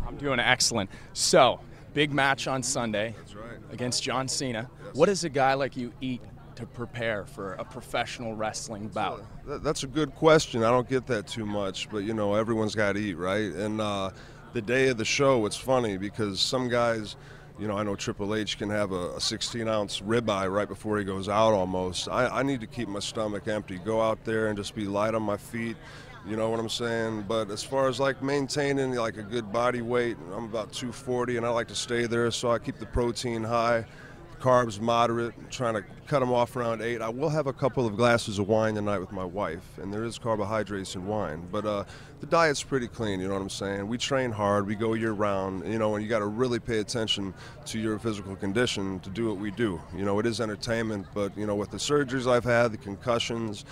I'm doing excellent. So, big match on Sunday. That's right. Against John Cena. Yes. What does a guy like you eat to prepare for a professional wrestling bout? That's a good question. I don't get that too much, but you know, everyone's got to eat, right? And the day of the show, it's funny because some guys, you know, I know Triple H can have a 16-ounce ribeye right before he goes out almost. I need to keep my stomach empty, go out there and just be light on my feet. You know what I'm saying? But as far as like maintaining like a good body weight, I'm about 240 and I like to stay there, so I keep the protein high, carbs moderate, trying to cut them off around 8. I will have a couple of glasses of wine tonight with my wife, and there is carbohydrates in wine. But the diet's pretty clean, you know what I'm saying? We train hard, we go year round, you know, and you got to really pay attention to your physical condition to do what we do. You know, it is entertainment, but, you know, with the surgeries I've had, the concussions,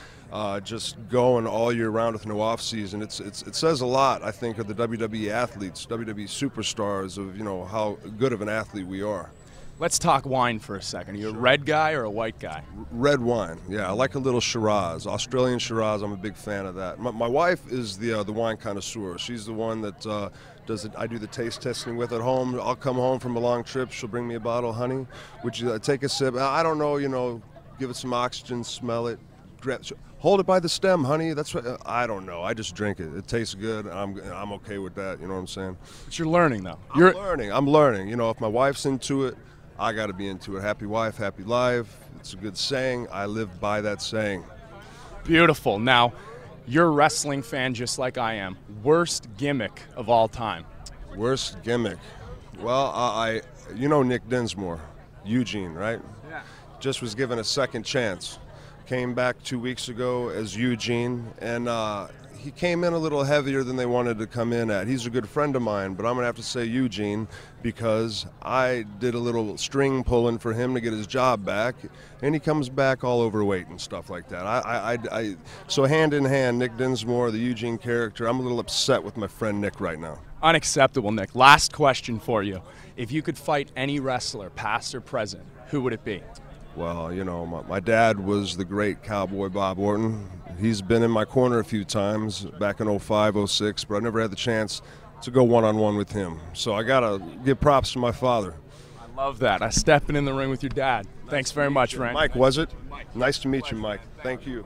just going all year round with no off season, it says a lot, I think, of the WWE athletes, WWE superstars, of, you know, how good of an athlete we are. Let's talk wine for a second. Are you a red guy or a white guy? Red wine, yeah. I like a little Shiraz, Australian Shiraz. I'm a big fan of that. My wife is the wine connoisseur. She's the one that does it. I do the taste testing with at home. I'll come home from a long trip. She'll bring me a bottle of honey. Would you take a sip? I don't know. You know, give it some oxygen, smell it, hold it by the stem, honey. That's what I don't know. I just drink it. It tastes good. I'm okay with that. You know what I'm saying? But you're learning though. I'm learning. You know, if my wife's into it, I got to be into it. Happy wife, happy life. It's a good saying. I live by that saying. Beautiful. Now, you're a wrestling fan just like I am. Worst gimmick of all time? Worst gimmick? Well, you know Nick Dinsmore, Eugene, right? Yeah. Just was given a second chance. Came back 2 weeks ago as Eugene, and he came in a little heavier than they wanted to come in at. He's a good friend of mine, but I'm going to have to say Eugene because I did a little string pulling for him to get his job back, and he comes back all overweight and stuff like that. So hand in hand, Nick Dinsmore, the Eugene character, I'm a little upset with my friend Nick right now. Unacceptable, Nick. Last question for you. If you could fight any wrestler, past or present, who would it be? Well, you know, my dad was the great Cowboy Bob Orton. He's been in my corner a few times back in 05, 06, but I've never had the chance to go one-on-one with him. So I got to give props to my father. I love that. Stepping in the ring with your dad. Thanks very much, Frank. Mike, was it? Nice to meet you, Mike. Thank you.